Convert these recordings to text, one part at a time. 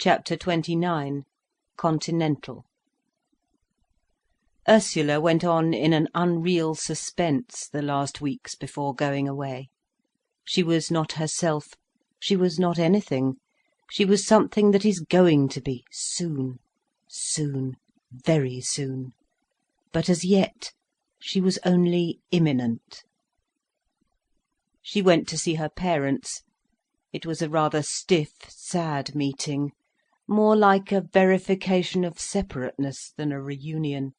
Chapter 29. Continental. Ursula went on in an unreal suspense the last weeks before going away. She was not herself, she was not anything, she was something that is going to be soon, soon, very soon. But as yet she was only imminent. She went to see her parents. It was a rather stiff, sad meeting, more like a verification of separateness than a reunion.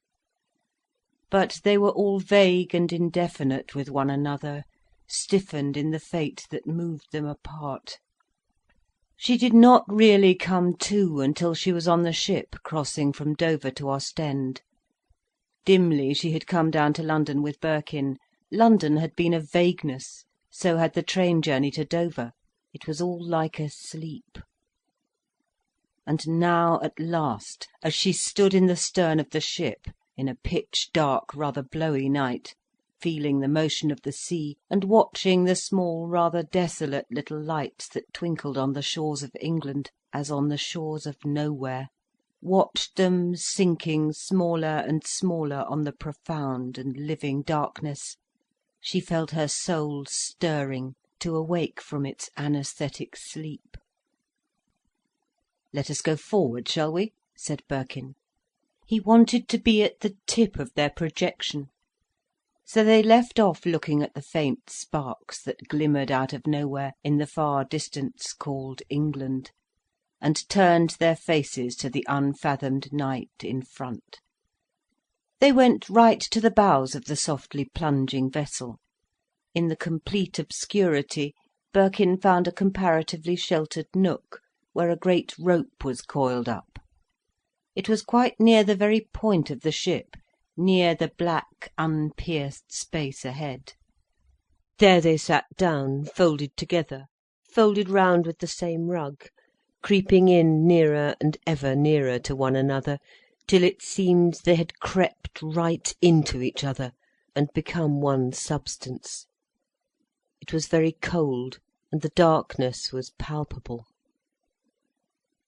But they were all vague and indefinite with one another, stiffened in the fate that moved them apart. She did not really come to until she was on the ship crossing from Dover to Ostend. Dimly she had come down to London with Birkin. London had been a vagueness, so had the train journey to Dover. It was all like a sleep. And now at last, as she stood in the stern of the ship, in a pitch-dark, rather blowy night, feeling the motion of the sea, and watching the small, rather desolate little lights that twinkled on the shores of England, as on the shores of nowhere, watched them sinking smaller and smaller on the profound and living darkness, she felt her soul stirring to awake from its anaesthetic sleep. "Let us go forward, shall we?" said Birkin. He wanted to be at the tip of their projection. So they left off looking at the faint sparks that glimmered out of nowhere in the far distance called England, and turned their faces to the unfathomed night in front. They went right to the bows of the softly plunging vessel. In the complete obscurity, Birkin found a comparatively sheltered nook, where a great rope was coiled up. It was quite near the very point of the ship, near the black, unpierced space ahead. There they sat down, folded together, folded round with the same rug, creeping in nearer and ever nearer to one another, till it seemed they had crept right into each other, and become one substance. It was very cold, and the darkness was palpable.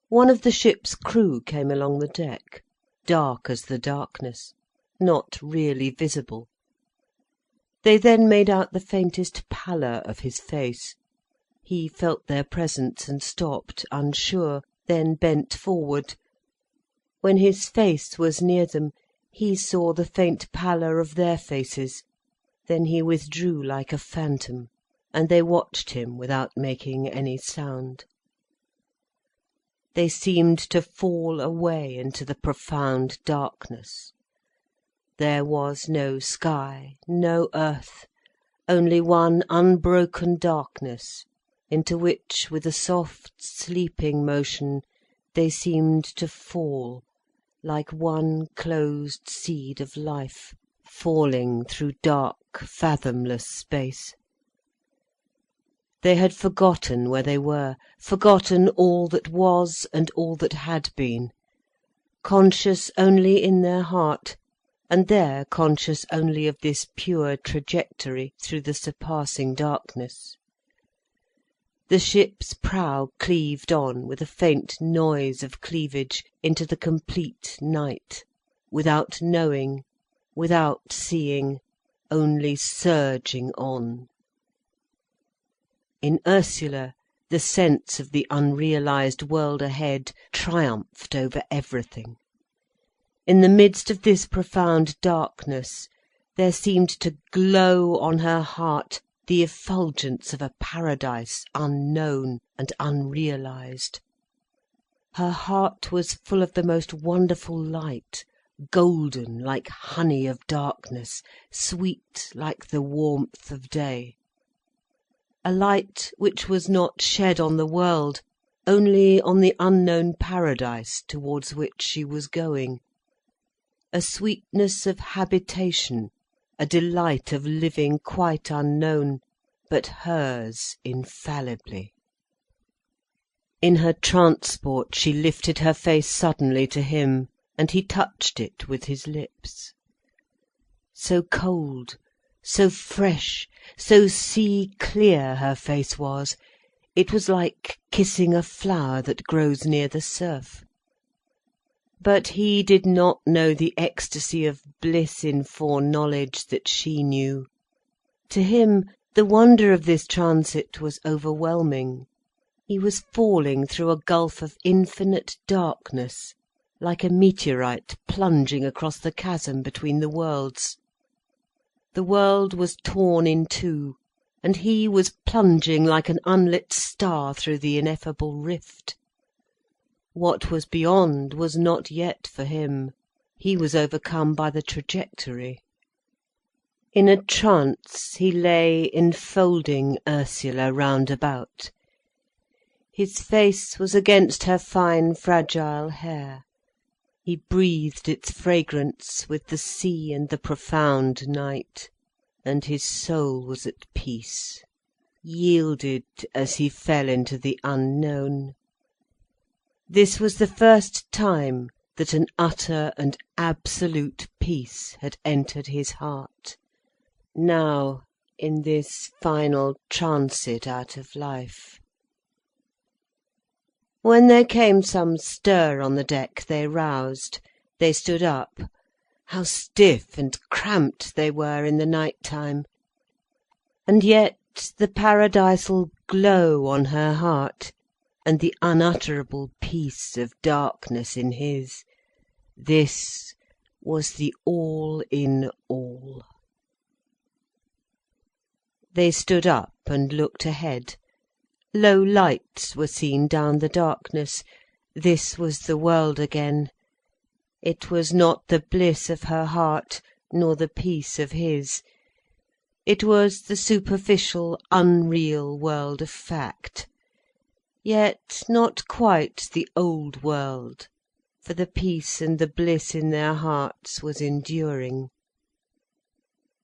One of the ship's crew came along the deck, dark as the darkness, not really visible. They then made out the faintest pallor of his face. He felt their presence and stopped, unsure, then bent forward. When his face was near them, he saw the faint pallor of their faces. Then he withdrew like a phantom, and they watched him without making any sound. They seemed to fall away into the profound darkness. There was no sky, no earth, only one unbroken darkness, into which, with a soft, sleeping motion, they seemed to fall, like one closed seed of life, falling through dark, fathomless space. They had forgotten where they were, forgotten all that was and all that had been, conscious only in their heart, and there conscious only of this pure trajectory through the surpassing darkness. The ship's prow cleaved on with a faint noise of cleavage into the complete night, without knowing, without seeing, only surging on. In Ursula, the sense of the unrealised world ahead triumphed over everything. In the midst of this profound darkness, there seemed to glow on her heart the effulgence of a paradise unknown and unrealised. Her heart was full of the most wonderful light, golden like honey of darkness, sweet like the warmth of day. A light which was not shed on the world, only on the unknown paradise towards which she was going. A sweetness of habitation, a delight of living quite unknown, but hers infallibly. In her transport she lifted her face suddenly to him, and he touched it with his lips. So cold, so fresh, so sea-clear her face was, It was like kissing a flower that grows near the surf. But he did not know the ecstasy of bliss in foreknowledge that she knew. To him, the wonder of this transit was overwhelming. He was falling through a gulf of infinite darkness, like a meteorite plunging across the chasm between the worlds. The world was torn in two, and he was plunging like an unlit star through the ineffable rift. What was beyond was not yet for him. He was overcome by the trajectory. In a trance he lay enfolding Ursula round about. His face was against her fine fragile hair. He breathed its fragrance with the sea and the profound night, and his soul was at peace, yielded as he fell into the unknown. This was the first time that an utter and absolute peace had entered his heart, now in this final transit out of life. When there came some stir on the deck, they roused. They stood up. How stiff and cramped they were in the night time! And yet the paradisal glow on her heart, and the unutterable peace of darkness in his, this was the all in all. They stood up and looked ahead. Low lights were seen down the darkness. This was the world again. It was not the bliss of her heart, nor the peace of his. It was the superficial, unreal world of fact. Yet not quite the old world, for the peace and the bliss in their hearts was enduring.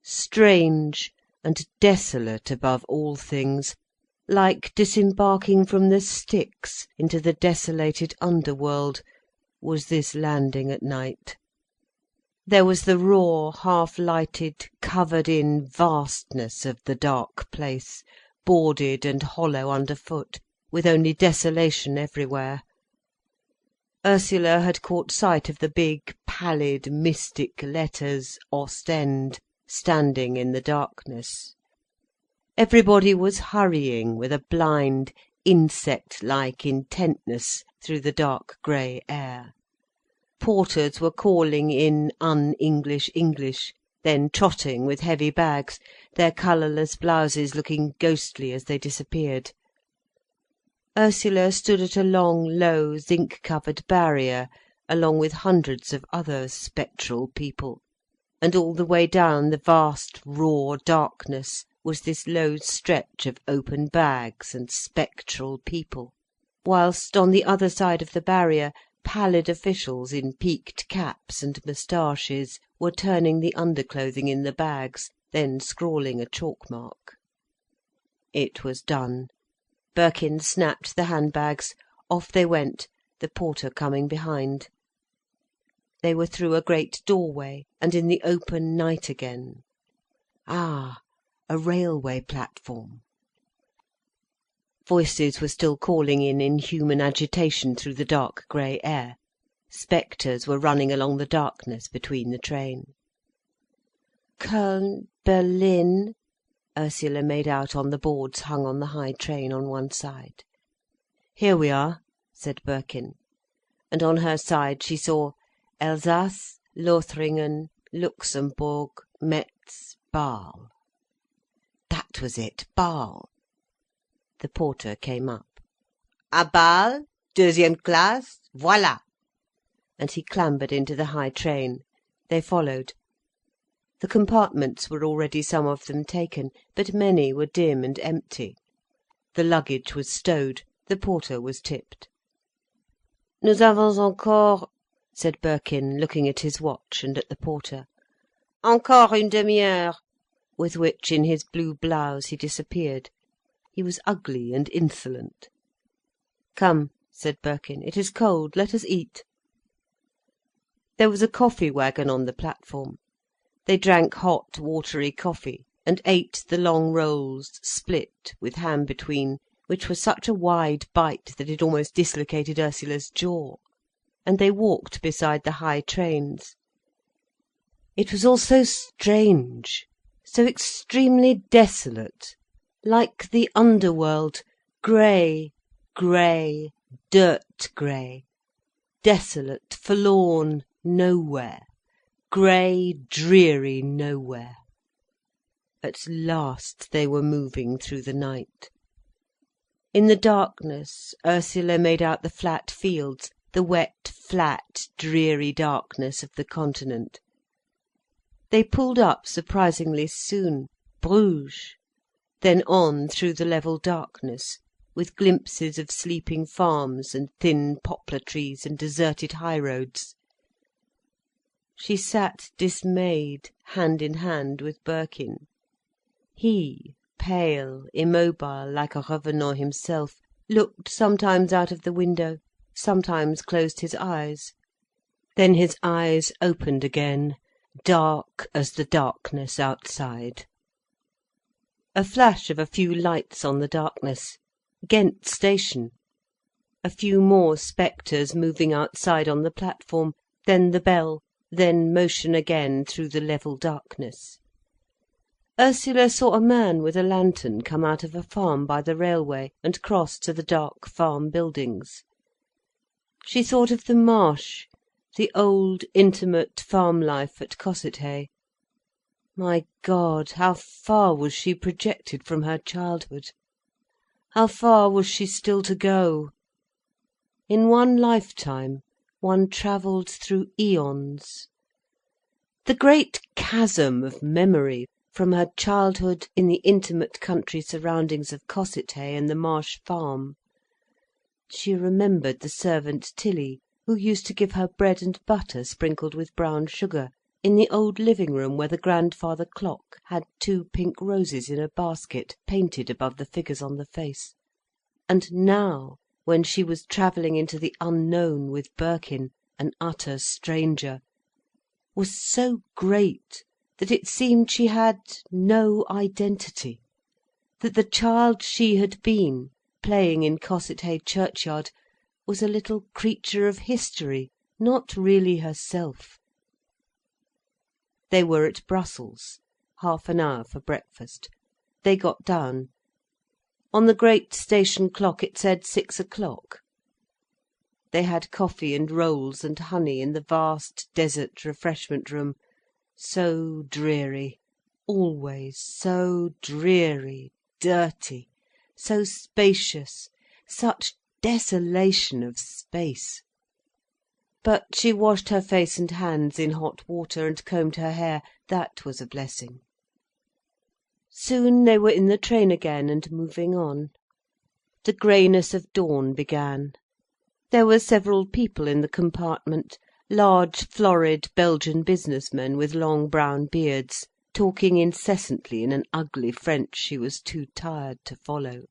Strange and desolate above all things, like disembarking from the Styx into the desolated underworld, was this landing at night. There was the raw, half-lighted, covered-in vastness of the dark place, boarded and hollow underfoot, with only desolation everywhere. Ursula had caught sight of the big, pallid, mystic letters Ostend, standing in the darkness. Everybody was hurrying with a blind, insect-like intentness through the dark grey air. Porters were calling in un-English English, then trotting with heavy bags, their colourless blouses looking ghostly as they disappeared. Ursula stood at a long, low, zinc-covered barrier, along with hundreds of other spectral people, and all the way down the vast, raw darkness was this low stretch of open bags and spectral people, whilst on the other side of the barrier pallid officials in peaked caps and moustaches were turning the underclothing in the bags, then scrawling a chalk mark. It was done. Birkin snapped the handbags. Off they went, the porter coming behind. They were through a great doorway, and in the open night again. Ah, a railway platform. Voices were still calling in human agitation through the dark grey air. Spectres were running along the darkness between the train. Köln, Berlin, Ursula made out on the boards hung on the high train on one side. Here we are, said Birkin, and on her side she saw Alsace, Lothringen, Luxembourg, Metz, Bâle. That was it, Bâle. The porter came up. À Bâle, deuxième classe, voilà. And he clambered into the high train. They followed. The compartments were already some of them taken, but many were dim and empty. The luggage was stowed, the porter was tipped. Nous avons encore, said Birkin, looking at his watch and at the porter. Encore une demi-heure, with which in his blue blouse he disappeared. He was ugly and insolent. Come, said Birkin, it is cold, let us eat. There was a coffee wagon on the platform. They drank hot, watery coffee, and ate the long rolls, split, with ham between, which was such a wide bite that it almost dislocated Ursula's jaw, and they walked beside the high trains. It was all so strange, so extremely desolate, like the underworld, grey, grey, dirt grey, desolate, forlorn, nowhere, grey, dreary nowhere. At last they were moving through the night. In the darkness Ursula made out the flat fields, the wet, flat, dreary darkness of the continent. They pulled up surprisingly soon, Bruges, then on through the level darkness, with glimpses of sleeping farms and thin poplar trees and deserted highroads. She sat dismayed, hand in hand with Birkin. He, pale, immobile, like a revenant himself, looked sometimes out of the window, sometimes closed his eyes. Then his eyes opened again, dark as the darkness outside. A flash of a few lights on the darkness. Ghent station. A few more spectres moving outside on the platform, then the bell, then motion again through the level darkness. Ursula saw a man with a lantern come out of a farm by the railway and cross to the dark farm buildings. She thought of the marsh, the old, intimate farm life at Cossethay. My God, how far was she projected from her childhood? How far was she still to go? In one lifetime, one travelled through eons. The great chasm of memory, from her childhood in the intimate country surroundings of Cossethay and the Marsh Farm. She remembered the servant Tilly, who used to give her bread and butter sprinkled with brown sugar, in the old living room where the grandfather clock had 2 pink roses in a basket, painted above the figures on the face. And now, when she was travelling into the unknown with Birkin, an utter stranger, was so great that it seemed she had no identity, that the child she had been, playing in Cossethay churchyard, was a little creature of history, not really herself. They were at Brussels, 30 minutes for breakfast. They got down. On the great station clock it said 6 o'clock. They had coffee and rolls and honey in the vast desert refreshment room, so dreary, always so dreary, dirty, so spacious, such desolation of space. But she washed her face and hands in hot water and combed her hair. That was a blessing. Soon they were in the train again and moving on. The greyness of dawn began. There were several people in the compartment, large, florid Belgian businessmen with long brown beards, talking incessantly in an ugly French she was too tired to follow.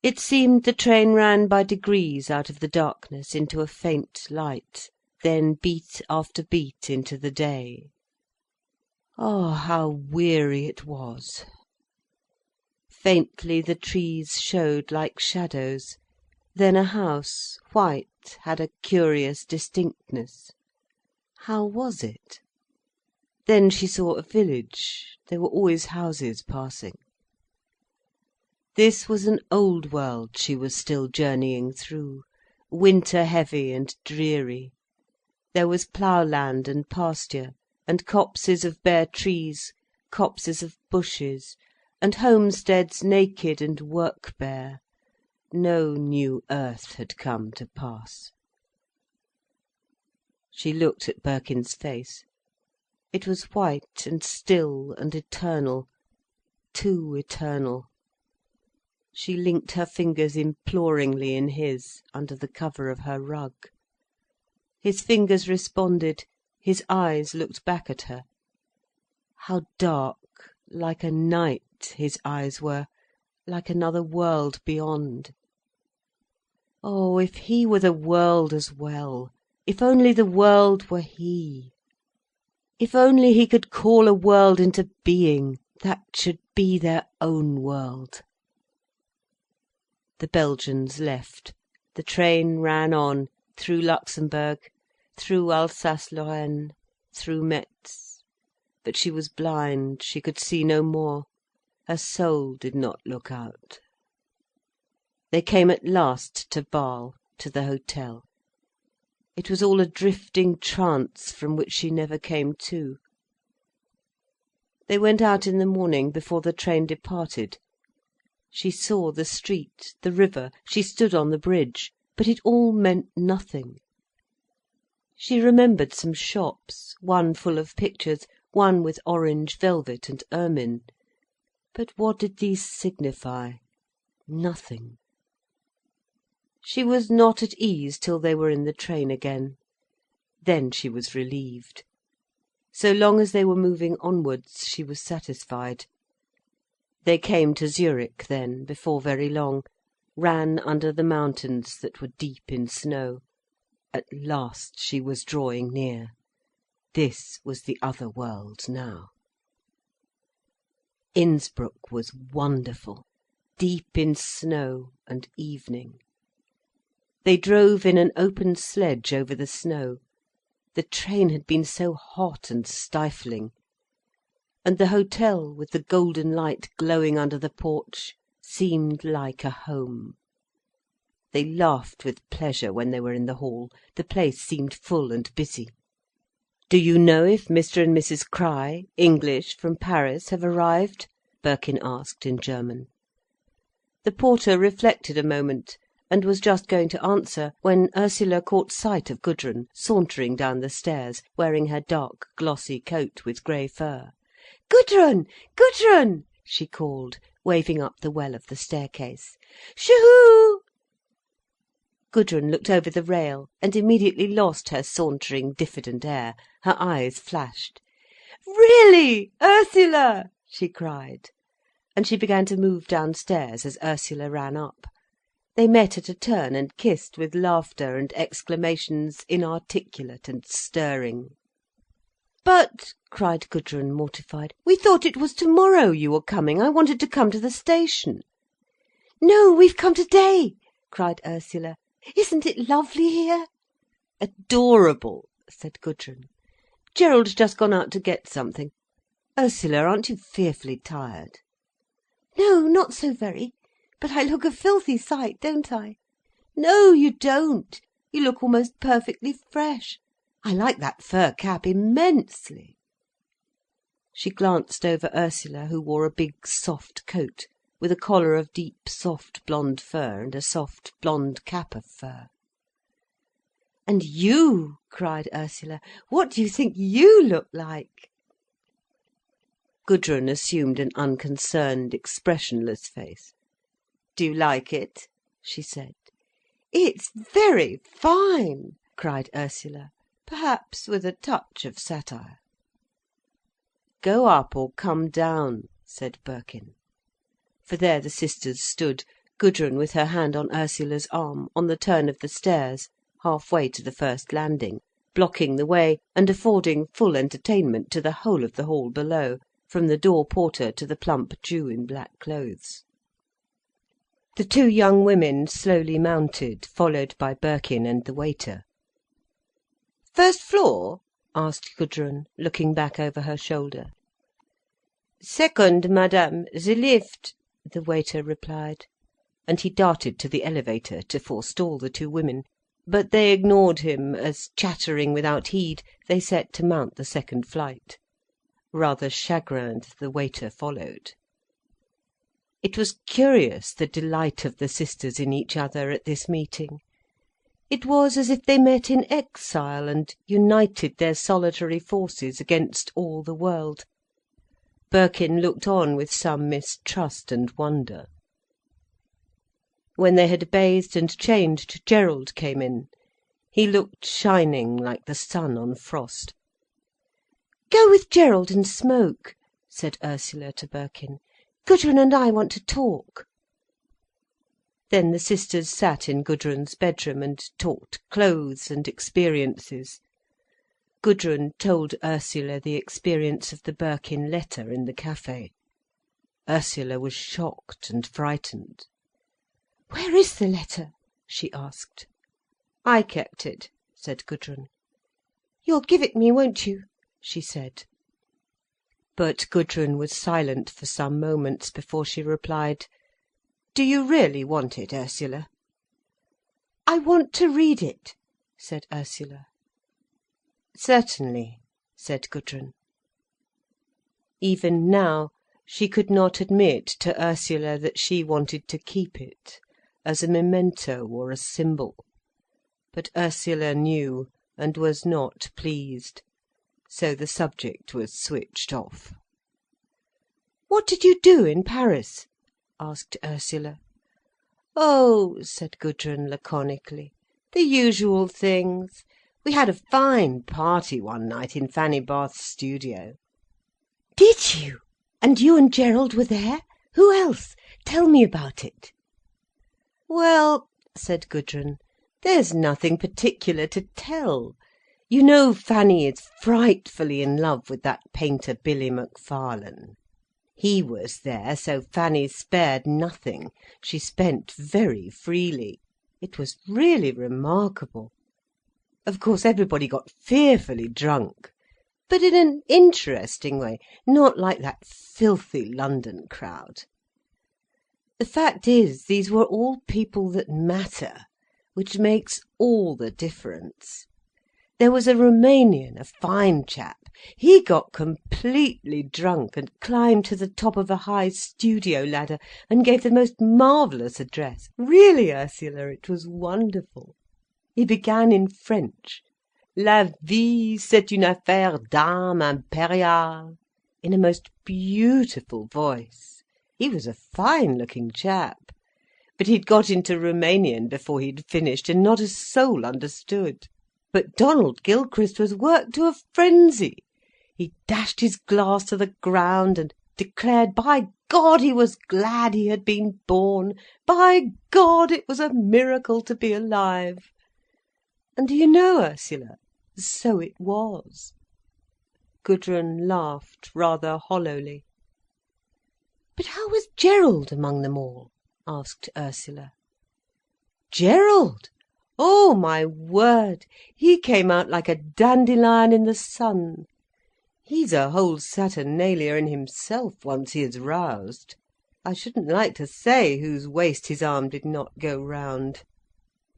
It seemed the train ran by degrees out of the darkness into a faint light, then beat after beat into the day. Oh, how weary it was! Faintly the trees showed like shadows. Then a house, white, had a curious distinctness. How was it? Then she saw a village. There were always houses passing. This was an old world she was still journeying through, winter heavy and dreary. There was ploughland and pasture, and copses of bare trees, copses of bushes, and homesteads naked and work bare. No new earth had come to pass. She looked at Birkin's face. It was white and still and eternal, too eternal. She linked her fingers imploringly in his, under the cover of her rug. His fingers responded, his eyes looked back at her. How dark, like a night, his eyes were, like another world beyond. Oh, if he were the world as well, if only the world were he! If only he could call a world into being, that should be their own world. The Belgians left. The train ran on, through Luxembourg, through Alsace-Lorraine, through Metz. But she was blind, she could see no more. Her soul did not look out. They came at last to Bâle, to the hotel. It was all a drifting trance from which she never came to. They went out in the morning, before the train departed. She saw the street, the river, she stood on the bridge, but it all meant nothing. She remembered some shops, one full of pictures, one with orange velvet and ermine. But what did these signify? Nothing. She was not at ease till they were in the train again. Then she was relieved. So long as they were moving onwards, she was satisfied. They came to Zurich then, before very long, ran under the mountains that were deep in snow. At last she was drawing near. This was the other world now. Innsbruck was wonderful, deep in snow and evening. They drove in an open sledge over the snow. The train had been so hot and stifling. And the hotel, with the golden light glowing under the porch, seemed like a home. They laughed with pleasure when they were in the hall. The place seemed full and busy. "Do you know if Mr. and Mrs. Crich, English, from Paris, have arrived?" Birkin asked in German. The porter reflected a moment, and was just going to answer, when Ursula caught sight of Gudrun, sauntering down the stairs, wearing her dark, glossy coat with grey fur. "Gudrun! Gudrun!" she called, waving up the well of the staircase. "Shoo-hoo!" Gudrun looked over the rail, and immediately lost her sauntering, diffident air. Her eyes flashed. "Really, Ursula!" she cried. And she began to move downstairs as Ursula ran up. They met at a turn and kissed with laughter and exclamations inarticulate and stirring. "But," cried Gudrun, mortified, "we thought it was tomorrow you were coming. I wanted to come to the station." "No, we've come today," cried Ursula. "Isn't it lovely here?" "Adorable," said Gudrun. "Gerald's just gone out to get something. Ursula, aren't you fearfully tired?" "No, not so very. But I look a filthy sight, don't I?" "No, you don't. You look almost perfectly fresh. I like that fur cap immensely." She glanced over Ursula, who wore a big soft coat, with a collar of deep soft blonde fur, and a soft blonde cap of fur. "And you," cried Ursula, "what do you think you look like?" Gudrun assumed an unconcerned, expressionless face. "Do you like it?" she said. "It's very fine," cried Ursula, perhaps with a touch of satire. "Go up or come down," said Birkin. For there the sisters stood, Gudrun with her hand on Ursula's arm, on the turn of the stairs, half-way to the first landing, blocking the way and affording full entertainment to the whole of the hall below, from the door-porter to the plump Jew in black clothes. The two young women slowly mounted, followed by Birkin and the waiter. "First floor?" asked Gudrun, looking back over her shoulder. "Second, madame, the lift," the waiter replied. And he darted to the elevator to forestall the two women. But they ignored him, as, chattering without heed, they set to mount the second flight. Rather chagrined, the waiter followed. It was curious, the delight of the sisters in each other at this meeting. It was as if they met in exile, and united their solitary forces against all the world. Birkin looked on with some mistrust and wonder. When they had bathed and changed, Gerald came in. He looked shining like the sun on frost. "Go with Gerald and smoke," said Ursula to Birkin. "Gudrun and I want to talk." Then the sisters sat in Gudrun's bedroom and talked clothes and experiences. Gudrun told Ursula the experience of the Birkin letter in the café. Ursula was shocked and frightened. "Where is the letter?" she asked. "I kept it," said Gudrun. "You'll give it me, won't you?" she said. But Gudrun was silent for some moments before she replied: "Do you really want it, Ursula?" "I want to read it," said Ursula. "Certainly," said Gudrun. Even now, she could not admit to Ursula that she wanted to keep it, as a memento or a symbol. But Ursula knew, and was not pleased. So the subject was switched off. "What did you do in Paris?" asked Ursula. "Oh," said Gudrun laconically, "the usual things. We had a fine party one night in Fanny Bath's studio." "Did you? And you and Gerald were there? Who else? Tell me about it." "Well," said Gudrun, "there's nothing particular to tell. You know Fanny is frightfully in love with that painter Billy Macfarlane. He was there, so Fanny spared nothing. She spent very freely. It was really remarkable. Of course everybody got fearfully drunk, but in an interesting way, not like that filthy London crowd. The fact is, these were all people that matter, which makes all the difference. There was a Romanian, a fine chap. He got completely drunk and climbed to the top of a high studio ladder and gave the most marvellous address. Really, Ursula, it was wonderful. He began in French. La vie, c'est une affaire d'âme impériale, in a most beautiful voice. He was a fine-looking chap. But he'd got into Romanian before he'd finished, and not a soul understood. But Donald Gilchrist was worked to a frenzy. He dashed his glass to the ground and declared, by God, he was glad he had been born. By God, it was a miracle to be alive. And do you know, Ursula, so it was." Gudrun laughed rather hollowly. "But how was Gerald among them all?" asked Ursula. "Gerald? Oh my word, he came out like a dandelion in the sun. He's a whole Saturnalia in himself, once he is roused. I shouldn't like to say whose waist his arm did not go round.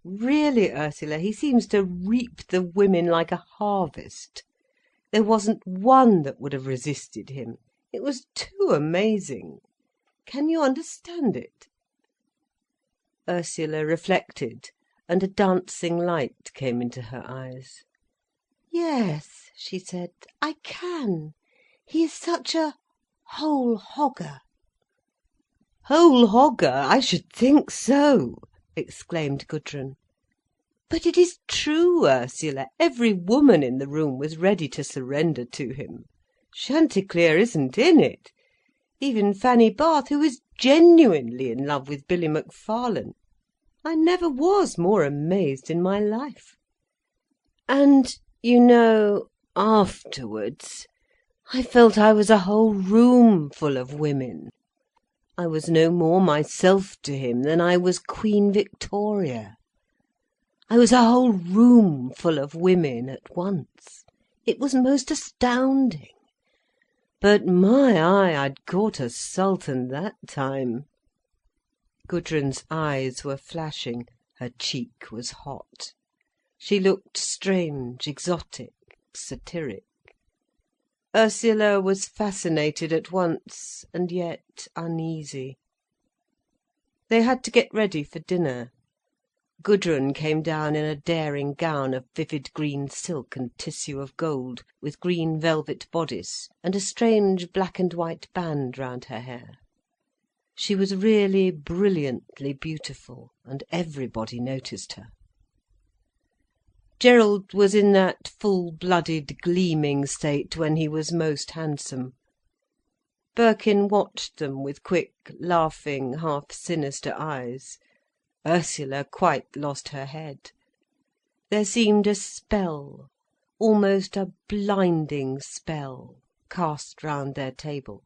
Really, Ursula, he seems to reap the women like a harvest. There wasn't one that would have resisted him. It was too amazing. Can you understand it?" Ursula reflected, and a dancing light came into her eyes. "Yes," she said, "I can. He is such a whole hogger." "Whole hogger? I should think so!" exclaimed Gudrun. "But it is true, Ursula. Every woman in the room was ready to surrender to him. Chanticleer isn't in it. Even Fanny Bath, who is genuinely in love with Billy Macfarlane. I never was more amazed in my life. And, you know, afterwards, I felt I was a whole room full of women. I was no more myself to him than I was Queen Victoria. I was a whole room full of women at once. It was most astounding. But my eye, I'd caught a sultan that time." Gudrun's eyes were flashing, her cheek was hot. She looked strange, exotic, satiric. Ursula was fascinated at once, and yet uneasy. They had to get ready for dinner. Gudrun came down in a daring gown of vivid green silk and tissue of gold, with green velvet bodice, and a strange black and white band round her hair. She was really brilliantly beautiful, and everybody noticed her. Gerald was in that full-blooded, gleaming state when he was most handsome. Birkin watched them with quick, laughing, half-sinister eyes. Ursula quite lost her head. There seemed a spell, almost a blinding spell, cast round their table,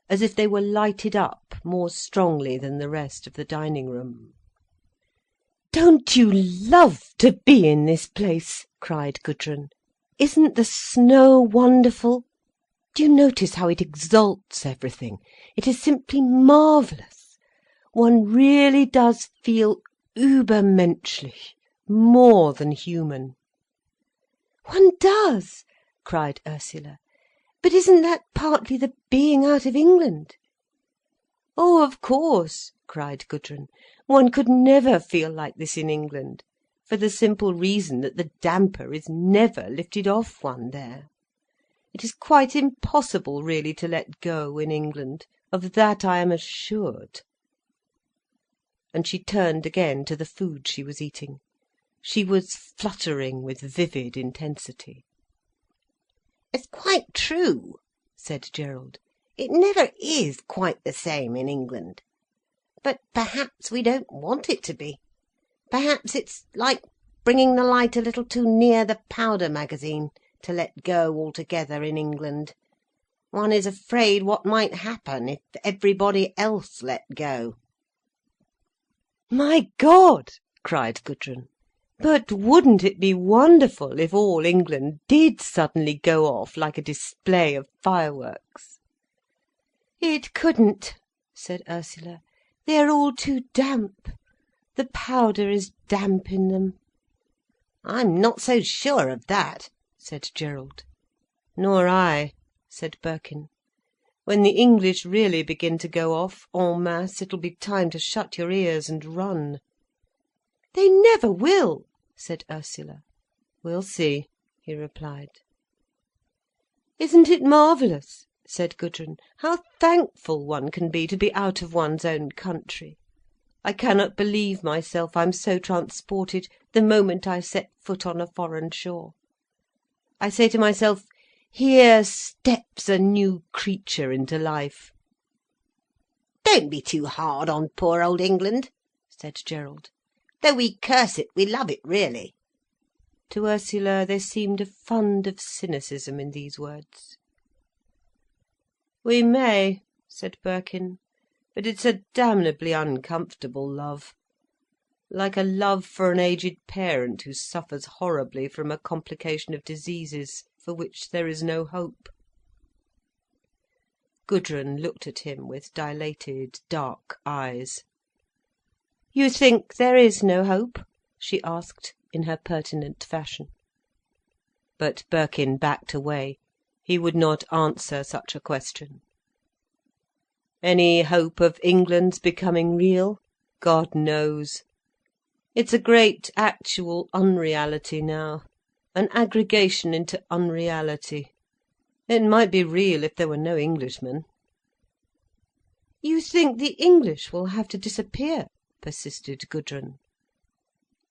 as if they were lighted up more strongly than the rest of the dining room. "Don't you love to be in this place?" cried Gudrun. "Isn't the snow wonderful? Do you notice how it exalts everything? It is simply marvellous. One really does feel übermenschlich, more than human." "One does," cried Ursula. "But isn't that partly the being out of England?" "Oh, of course," cried Gudrun. "One could never feel like this in England, for the simple reason that the damper is never lifted off one there. It is quite impossible really to let go in England, of that I am assured." And she turned again to the food she was eating. She was fluttering with vivid intensity. "It's quite true," said Gerald. "It never is quite the same in England. But perhaps we don't want it to be. Perhaps it's like bringing the light a little too near the powder magazine, to let go altogether in England. One is afraid what might happen if everybody else let go." "My God!" cried Gudrun. "But wouldn't it be wonderful if all England did suddenly go off like a display of fireworks?" "It couldn't," said Ursula. "They're all too damp. The powder is damp in them." "I'm not so sure of that," said Gerald. "Nor I," said Birkin. "When the English really begin to go off, en masse, it'll be time to shut your ears and run." "They never will," said Ursula. "We'll see," he replied. "Isn't it marvellous," said Gudrun, "how thankful one can be to be out of one's own country? I cannot believe myself, I'm so transported, the moment I set foot on a foreign shore. I say to myself, here steps a new creature into life." "Don't be too hard on poor old England," said Gerald. "Though we curse it, we love it really." To Ursula there seemed a fund of cynicism in these words. "We may," said Birkin, "but it's a damnably uncomfortable love. Like a love for an aged parent who suffers horribly from a complication of diseases for which there is no hope." Gudrun looked at him with dilated, dark eyes. "You think there is no hope?" she asked, in her pertinent fashion. But Birkin backed away. He would not answer such a question. "Any hope of England's becoming real? God knows. It's a great actual unreality now, an aggregation into unreality. It might be real if there were no Englishmen." "You think the English will have to disappear?" persisted Gudrun.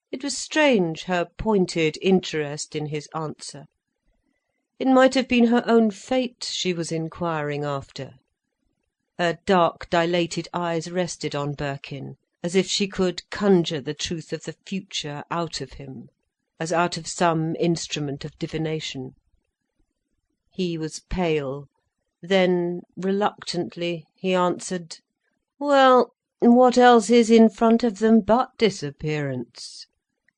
It was strange, her pointed interest in his answer. It might have been her own fate she was inquiring after. Her dark, dilated eyes rested on Birkin, as if she could conjure the truth of the future out of him, as out of some instrument of divination. He was pale. Then, reluctantly, he answered: "Well, what else is in front of them but disappearance?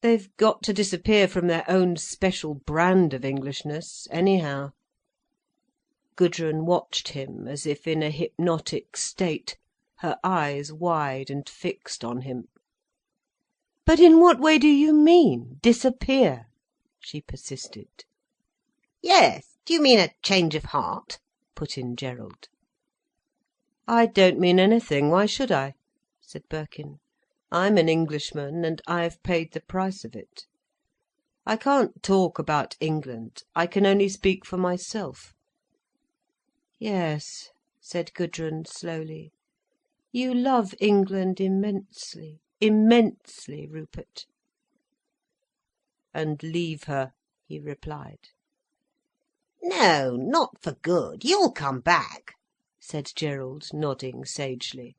They've got to disappear from their own special brand of Englishness, anyhow." Gudrun watched him as if in a hypnotic state, her eyes wide and fixed on him. "But in what way do you mean, disappear?" she persisted. "Yes, do you mean a change of heart?" put in Gerald. "I don't mean anything, why should I?" said Birkin. "I'm an Englishman, and I've paid the price of it. I can't talk about England, I can only speak for myself." "Yes," said Gudrun slowly. "You love England immensely, immensely, Rupert." "And leave her," he replied. "No, not for good. You'll come back," said Gerald, nodding sagely.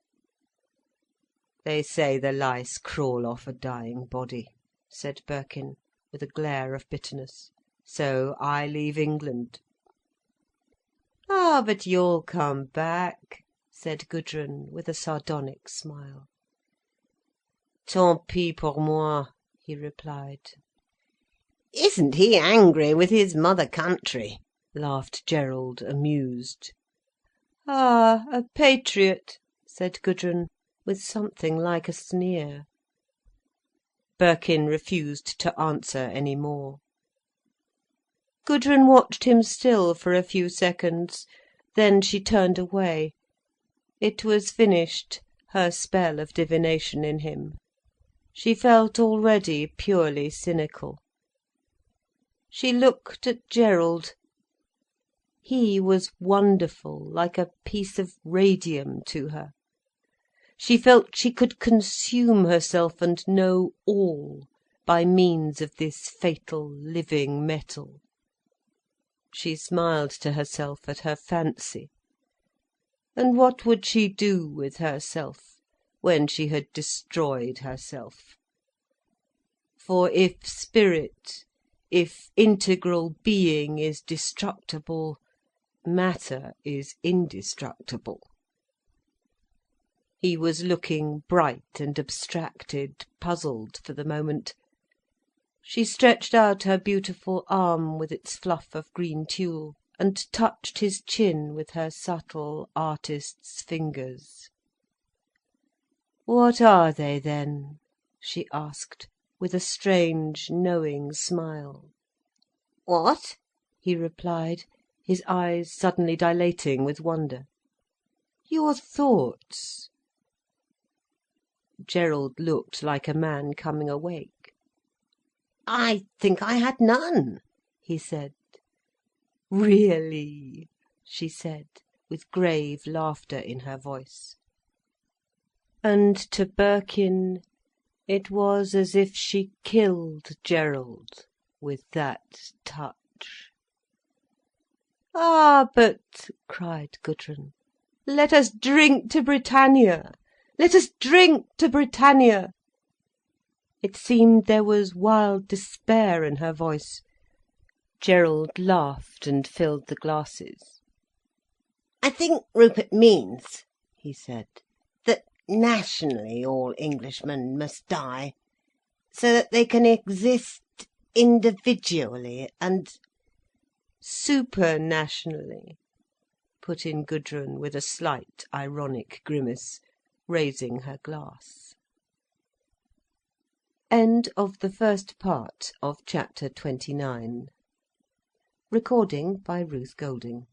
"They say the lice crawl off a dying body," said Birkin, with a glare of bitterness. "So I leave England." "Ah, but you'll come back," said Gudrun, with a sardonic smile. Tant pis pour moi, he replied. Isn't he angry with his mother country? Laughed Gerald, amused. Ah, a patriot, said Gudrun, with something like a sneer. Birkin refused to answer any more. Gudrun watched him still for a few seconds, then she turned away. It was finished, her spell of divination in him. She felt already purely cynical. She looked at Gerald. He was wonderful, like a piece of radium to her. She felt she could consume herself and know all, by means of this fatal living metal. She smiled to herself at her fancy. And what would she do with herself, when she had destroyed herself? For if spirit, if integral being is destructible, matter is indestructible. He was looking bright and abstracted, puzzled for the moment. She stretched out her beautiful arm with its fluff of green tulle, and touched his chin with her subtle artist's fingers. "What are they, then?" she asked, with a strange, knowing smile. "What?" he replied, his eyes suddenly dilating with wonder. "Your thoughts." Gerald looked like a man coming awake. "I think I had none," he said. "Really?" she said, with grave laughter in her voice. And to Birkin it was as if she killed Gerald with that touch. "Ah, but," cried Gudrun, "let us drink to Britannia! Let us drink to Britannia!" It seemed there was wild despair in her voice. Gerald laughed and filled the glasses. "I think Rupert means," he said, "that nationally all Englishmen must die, so that they can exist individually and—" "Supernationally," put in Gudrun, with a slight ironic grimace, raising her glass. End of the first part of chapter 29. Recording by Ruth Golding.